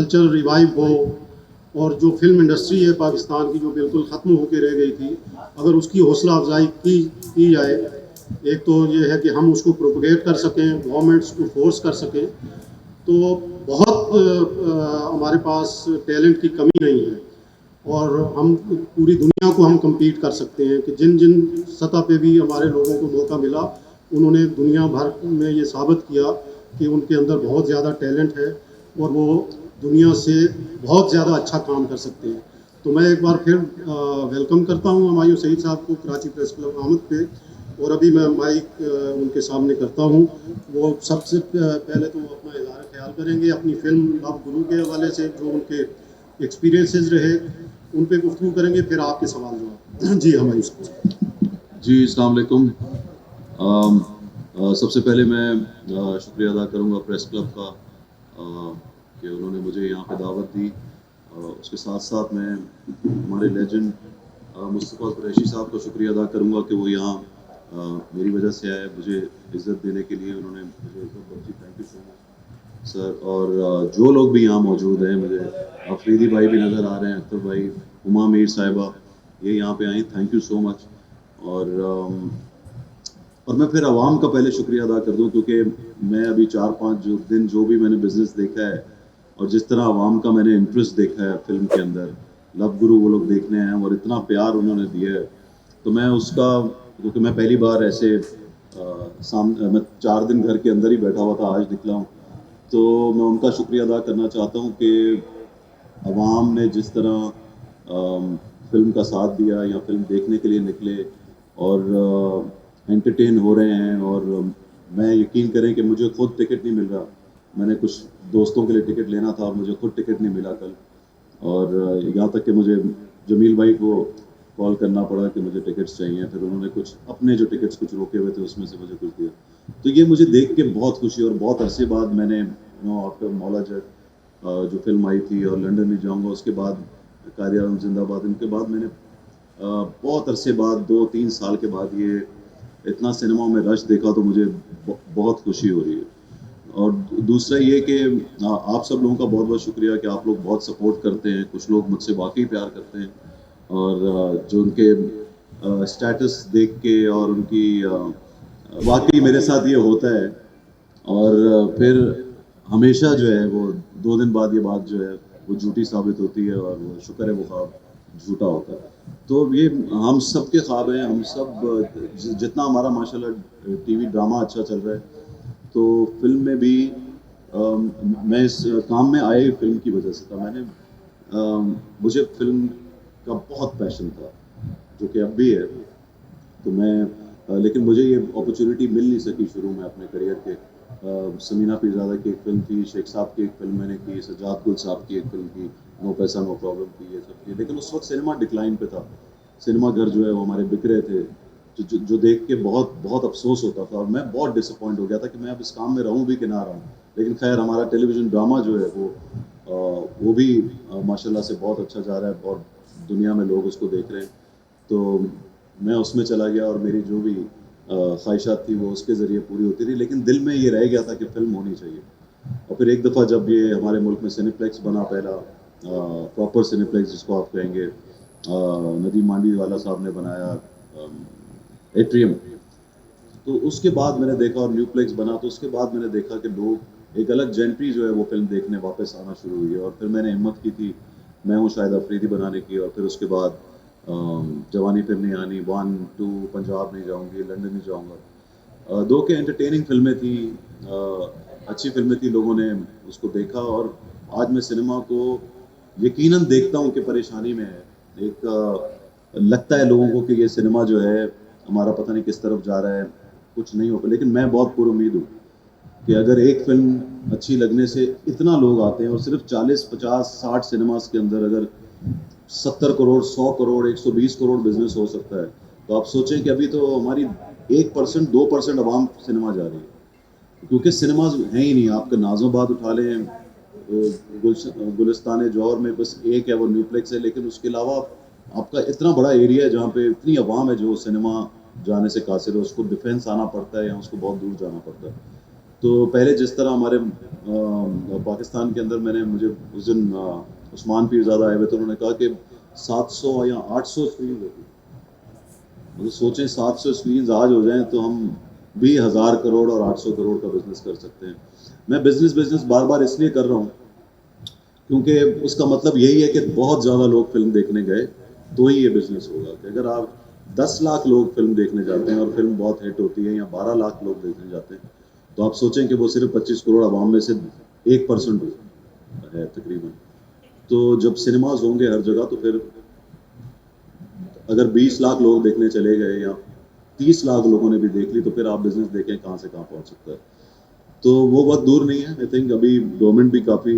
Culture revive हो, और जो फिल्म इंडस्ट्री है पाकिस्तान की जो बिल्कुल ख़त्म होकर रह गई थी, अगर उसकी हौसला अफजाई की जाए, एक तो ये है कि हम उसको प्रोपगेट कर सकें, गवर्नमेंट्स को फोर्स कर सकें, तो बहुत हमारे पास टैलेंट की कमी नहीं है, और हम पूरी दुनिया को हम compete कर सकते हैं कि जिन जिन सतह पे भी हमारे लोगों को मौका मिला, उन्होंने दुनिया भर में ये साबित किया कि उनके अंदर बहुत ज़्यादा टैलेंट है और वो दुनिया से बहुत ज़्यादा अच्छा काम कर सकते हैं। तो मैं एक बार फिर वेलकम करता हूँ हुमायूं सईद साहब को कराची प्रेस क्लब आमद पे, और अभी मैं माइक उनके सामने करता हूँ। वो सबसे पहले तो अपना इज़हार ख्याल करेंगे अपनी फिल्म लव गुरु के हवाले से, जो उनके एक्सपीरियंसेस रहे उन पे गुफ्तगू करेंगे, फिर आपके सवाल जवाब। जी हुमायूं साहब। जी अस्सलाम वालेकुम। सबसे पहले मैं शुक्रिया अदा करूँगा प्रेस क्लब का कि उन्होंने मुझे यहाँ पे दावत दी। उसके साथ साथ मैं हमारे लेजेंड मुस्तफ़ा कुरैशी साहब का शुक्रिया अदा करूँगा कि वो यहाँ मेरी वजह से आए, मुझे इज़्ज़त देने के लिए उन्होंने मुझे इज़्ज़त बख्शी। Thank you so much sir. और जो लोग भी यहाँ मौजूद हैं, मुझे अफरीदी भाई भी नज़र आ रहे हैं, अख्तर भाई, उमा मीर साहिबा, ये यहाँ पे आई, थैंक यू सो मच। और मैं फिर आवाम का पहले शुक्रिया अदा कर दूं, क्योंकि मैं अभी 4-5 दिन जो भी मैंने बिज़नेस देखा है और जिस तरह आवाम का मैंने इंटरेस्ट देखा है फ़िल्म के अंदर, लव गुरु वो लोग देखने आए हैं और इतना प्यार उन्होंने दिया है, तो मैं उसका, क्योंकि मैं पहली बार ऐसे मैं 4 दिन घर के अंदर ही बैठा हुआ था, आज निकला हूँ, तो मैं उनका शुक्रिया अदा करना चाहता हूँ कि आवाम ने जिस तरह फ़िल्म का साथ दिया या फ़िल्म देखने के लिए निकले और एंटरटेन हो रहे हैं। और मैं यकीन करें कि मुझे खुद टिकट नहीं मिल रहा, मैंने कुछ दोस्तों के लिए टिकट लेना था और मुझे खुद टिकट नहीं मिला कल, और यहाँ तक कि मुझे जमील भाई को कॉल करना पड़ा कि मुझे टिकट्स चाहिए, फिर उन्होंने कुछ अपने जो टिकट्स कुछ रोके हुए थे उसमें से मुझे कुछ दिया। तो ये मुझे देख के बहुत खुशी, और बहुत अरसे बाद मैंने आफ्टर मौला जट जो फिल्म आई थी और लंदन नहीं जाऊँगा, उसके बाद कादियान जिंदाबाद, इनके बाद मैंने बहुत अरसे बाद 2-3 साल के बाद ये इतना सिनेमा में रश देखा, तो मुझे बहुत खुशी हो रही है। और दूसरा ये कि आप सब लोगों का बहुत बहुत शुक्रिया कि आप लोग बहुत सपोर्ट करते हैं, कुछ लोग मुझसे वाकई प्यार करते हैं, और जो उनके स्टेटस देख के और उनकी वाकई मेरे साथ ये होता है, और फिर हमेशा जो है वो 2 दिन बाद ये बात जो है वो झूठी साबित होती है, और वो शुक्र है वो ख्वाब झूठा होता है। तो ये हम सब के ख्वाब हैं, हम सब जितना हमारा माशाल्लाह टीवी ड्रामा अच्छा चल रहा है, तो फिल्म में भी मैं इस काम में आए फिल्म की वजह से था। मुझे फिल्म का बहुत पैशन था, जो कि अब भी है, तो मैं लेकिन मुझे ये अपॉर्चुनिटी मिल नहीं सकी शुरू में अपने करियर के। समीना पीरज़ादा की एक फिल्म थी, शेख साहब की एक फिल्म मैंने की, सज्जाद गुल साहब की एक फिल्म की, नो पैसा नो प्रॉब्लम की, ये सब की, लेकिन उस वक्त सिनेमा डिक्लाइन पे था, सिनेमा घर जो है वो हमारे बिक रहे थे, जो देख के बहुत बहुत अफसोस होता था, और मैं बहुत डिसअपॉइंट हो गया था कि मैं अब इस काम में रहूं भी कि ना रहूं। लेकिन खैर हमारा टेलीविज़न ड्रामा जो है वो भी माशाल्लाह से बहुत अच्छा जा रहा है और दुनिया में लोग उसको देख रहे हैं, तो मैं उसमें चला गया और मेरी जो भी ख्वाहिशात थी वो उसके ज़रिए पूरी होती रही, लेकिन दिल में ये रह गया था कि फ़िल्म होनी चाहिए। और फिर एक दफ़ा जब ये हमारे मुल्क में सिनेप्लेक्स बना, पहला प्रॉपर सिनेप्लेक्स जिसको आप कहेंगे, नदीम मांडी वाला साहब ने बनाया एट्रियम, तो उसके बाद मैंने देखा, और न्यूप्लेक्स बना, तो उसके बाद मैंने देखा कि लोग एक अलग जेंट्री जो है वो फिल्म देखने वापस आना शुरू हुई है। और फिर मैंने हिम्मत की थी मैं हूँ शायद अफरीदी बनाने की, और फिर उसके बाद जवानी फिर नहीं आनी, 1, 2, पंजाब नहीं जाऊँगी, लंदन नहीं जाऊँगा, 2 के एंटरटेनिंग फिल्में थी, अच्छी फिल्में थी, लोगों ने उसको देखा, और आज मैं सिनेमा को यकीनन देखता हूँ कि परेशानी में है। एक लगता है लोगों को कि ये सिनेमा जो है हमारा पता नहीं किस तरफ जा रहा है, कुछ नहीं हो पाया, लेकिन मैं बहुत पुरुमीद हूँ कि अगर एक फिल्म अच्छी लगने से इतना लोग आते हैं, और सिर्फ 40, 50, 60 सिनेमास के अंदर अगर 70 करोड़, 100 करोड़, 120 करोड़ बिजनेस हो सकता है, तो आप सोचें कि अभी तो हमारी 1%, 2% आवाम सिनेमा जा रही है, क्योंकि सिनेमाज हैं ही नहीं। आपका नाज़ोबाद उठा लें, गुलिस्तान जौहर में बस एक है, वो न्यूप्लेक्स है, लेकिन उसके अलावा आपका इतना बड़ा एरिया है जहाँ पे इतनी आवाम है जो सिनेमा जाने से कासिर है, उसको डिफेंस आना पड़ता है या उसको बहुत दूर जाना पड़ता है। तो पहले जिस तरह हमारे पाकिस्तान के अंदर मुझे उस दिन उस्मान पीरज़ादा आए हुए तो उन्होंने कहा कि 700 या 800 स्क्रीन होती, मतलब सोचें 700 स्क्रीन आज हो जाएं तो हम भी 1000 करोड़ और 800 करोड़ का बिजनेस कर सकते हैं। मैं बिजनेस बार बार इसलिए कर रहा हूँ क्योंकि उसका मतलब यही है कि बहुत ज़्यादा लोग फिल्म देखने गए तो ही ये बिजनेस होगा। कि अगर आप 10 लाख लोग फिल्म देखने जाते हैं और फिल्म बहुत हिट होती है, या 12 लाख लोग देखने जाते हैं, तो आप सोचें कि वो सिर्फ 25 करोड़ आवाम में से 1% है तकरीबन। तो जब सिनेमाज होंगे हर जगह तो फिर अगर 20 लाख लोग देखने चले गए या 30 लाख लोगों ने भी देख ली तो फिर आप बिजनेस देखें कहाँ से कहाँ पहुँच सकता है। तो वो वक्त दूर नहीं है। आई थिंक अभी गवर्नमेंट भी काफ़ी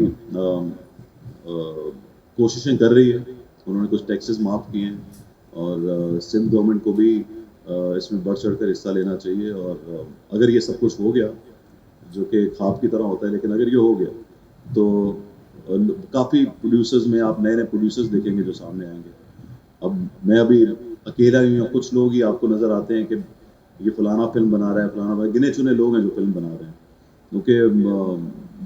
कोशिशें कर रही है। उन्होंने कुछ टैक्सेस माफ़ किए हैं और सिंध गवर्नमेंट को भी इसमें बढ़ चढ़ कर हिस्सा लेना चाहिए। और अगर ये सब कुछ हो गया जो कि ख्वाब की तरह होता है, लेकिन अगर ये हो गया तो काफ़ी प्रोड्यूसर्स में आप नए नए प्रोड्यूसर्स देखेंगे जो सामने आएंगे। अब मैं अभी अकेला ही हूँ, कुछ लोग ही आपको नज़र आते हैं कि ये फलाना फिल्म बना रहा है, फलाना भाई, गिने चुने लोग हैं जो फिल्म बना रहे हैं, क्योंकि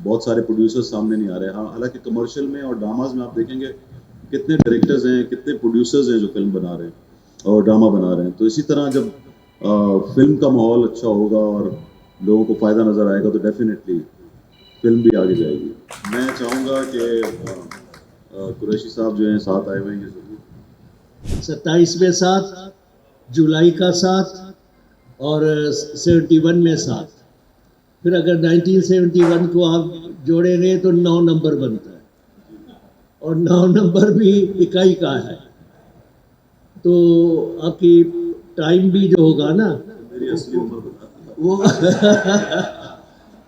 बहुत सारे प्रोड्यूसर्स सामने नहीं आ रहे हैं। हाँ, हालांकि कमर्शियल में और ड्रामाज में आप देखेंगे कितने डायरेक्टर्स हैं, कितने प्रोड्यूसर्स हैं जो फिल्म बना रहे हैं और ड्रामा बना रहे हैं। तो इसी तरह जब फिल्म का माहौल अच्छा होगा और लोगों को फ़ायदा नज़र आएगा तो डेफिनेटली फिल्म भी आगे जाएगी। मैं चाहूँगा कि कुरैशी साहब जो हैं साथ आए हुए हैं, ये ज़रूर 27 में 7, जुलाई का 7 और 71 में 7। फिर अगर 1971 को आप जोड़ेंगे तो 9 नंबर बनता है और 9 नंबर भी इकाई का है। तो आपकी टाइम भी जो होगा ना मेरी असली उम्र बता। वो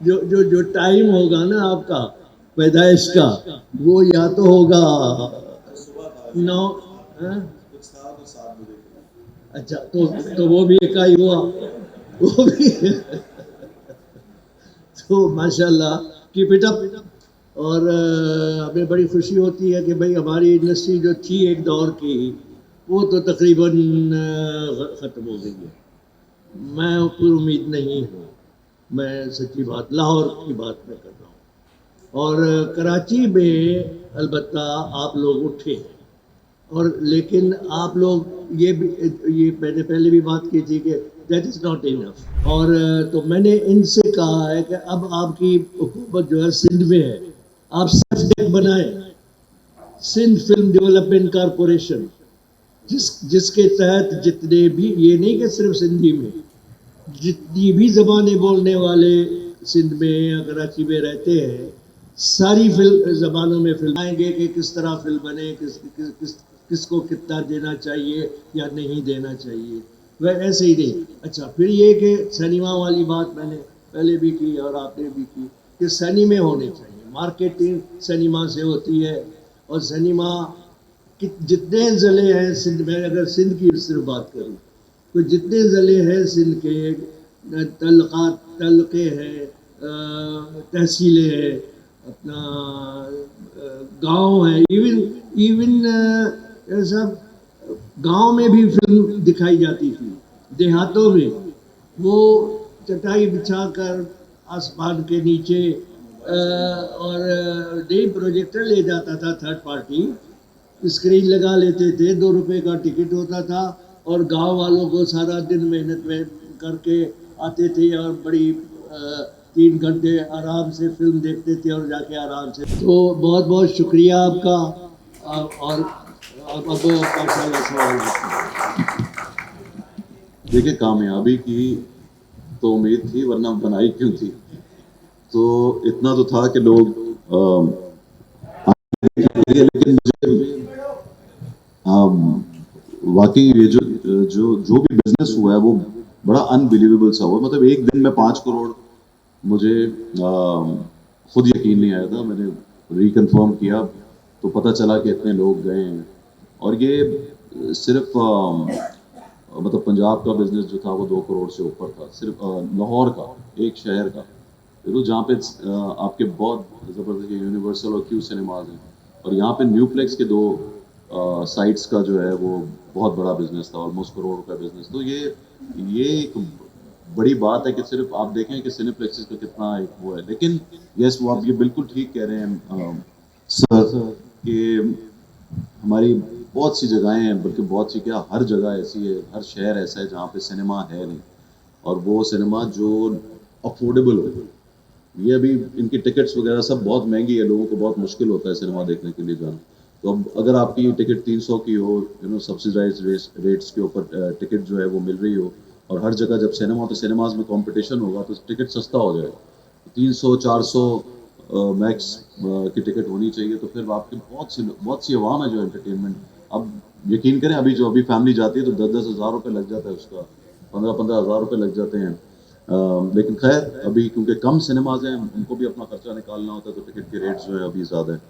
जो टाइम होगा ना आपका पैदाइश का, वो या तो होगा 9 अच्छा, तो वो भी इकाई हुआ, वो भी तो माशाल्लाह कीप इट अप। और हमें बड़ी खुशी होती है कि भाई हमारी इंडस्ट्री जो थी एक दौर की, वो तो तकरीबन ख़त्म हो गई है। मैं पूरी उम्मीद नहीं हूँ, मैं सच्ची बात लाहौर की बात मैं कर रहा हूँ। और कराची में अलबत्ता आप लोग उठे हैं, और लेकिन आप लोग ये मैंने पहले भी बात की थी कि दैट इज़ नॉट इनफ। और तो मैंने इनसे कहा है कि अब आपकी हुकूमत जो है सिंध में है, आप सेफ बनाएं, सिंध फिल्म डेवलपमेंट कॉरपोरेशन, जिसके तहत जितने भी, ये नहीं कि सिर्फ सिंधी में, जितनी भी ज़बानें बोलने वाले सिंध में या कराची में रहते हैं, सारी फिल्म ज़बानों में फिल्म आएंगे कि किस तरह फिल्म बने, किसको कितना देना चाहिए या नहीं देना चाहिए। वह ऐसे ही नहीं। अच्छा, फिर ये कि सिनेमा वाली बात मैंने पहले भी की और आपने भी की कि सिनेमा होने चाहिए, मार्केटिंग सिनेमा से होती है। और सिनेमा जितने ज़िले हैं सिंध में, अगर सिंध की सिर्फ बात करूँ तो जितने ज़िले हैं सिंध के, तलक़े हैं, तहसीलें हैं, अपना गांव है, इवन सब गांव में भी फिल्म दिखाई जाती थी। देहातों में वो चटाई बिछाकर आसमान के नीचे और डे प्रोजेक्टर ले जाता था थर्ड पार्टी, स्क्रीन लगा लेते थे, 2 रुपए का टिकट होता था और गांव वालों को सारा दिन मेहनत में करके आते थे और बड़ी 3 घंटे आराम से फिल्म देखते थे और जाके आराम से। तो बहुत बहुत शुक्रिया आपका। और अब सवाल देखिए, कामयाबी की तो उम्मीद थी, वरना बनाई क्यों थी। तो इतना तो था कि लोग लेकिन मुझे वाकई ये जो भी बिजनेस हुआ है वो बड़ा अनबिलीवेबल सा हुआ। मतलब एक दिन में 5 करोड़, मुझे खुद यकीन नहीं आया था। मैंने रिकन्फर्म किया तो पता चला कि इतने लोग गए हैं। और ये सिर्फ मतलब पंजाब का बिजनेस जो था वो 2 करोड़ से ऊपर था, सिर्फ लाहौर का, एक शहर का, तो जहाँ पे आपके बहुत ज़बरदस्त यूनिवर्सल और क्यू सिनेमाज हैं, और यहाँ पे न्यूप्लेक्स के 2 साइट्स का जो है वो बहुत बड़ा बिजनेस था, ऑलमोस्ट करोड़ रुपए बिजनेस। तो ये एक बड़ी बात है कि सिर्फ आप देखें कि सिनेप्लेक्सेस का कितना एक वो है, लेकिन यस वो आप ये बिल्कुल ठीक कह रहे हैं सर कि हमारी बहुत सी जगहें हैं, बल्कि बहुत सी क्या हर जगह ऐसी है, हर शहर ऐसा है जहाँ पे सिनेमा है नहीं, और वो सिनेमा जो अफोर्डेबल हो। ये अभी इनकी टिकट्स वगैरह सब बहुत महंगी है, लोगों को बहुत मुश्किल होता है सिनेमा देखने के लिए जाना। तो अब अगर आपकी टिकट 300 की हो, सब्सिडाइज रेट्स के ऊपर टिकट जो है वो मिल रही हो, और हर जगह जब सिनेमा तो सिनेमाज में कंपटीशन होगा तो टिकट सस्ता हो जाएगा। 300-400 मैक्स की टिकट होनी चाहिए, तो फिर आपकी बहुत सी आवाम है जो एंटरटेनमेंट, अब यकीन करें अभी फैमिली जाती है तो 10-10 हज़ार रुपये लग जाता है, उसका 15-15 हज़ार रुपये लग जाते हैं। लेकिन खैर अभी क्योंकि कम सिनेमाज हैं, उनको भी अपना खर्चा निकालना होता है, तो टिकट के रेट्स जो है अभी ज़्यादा है।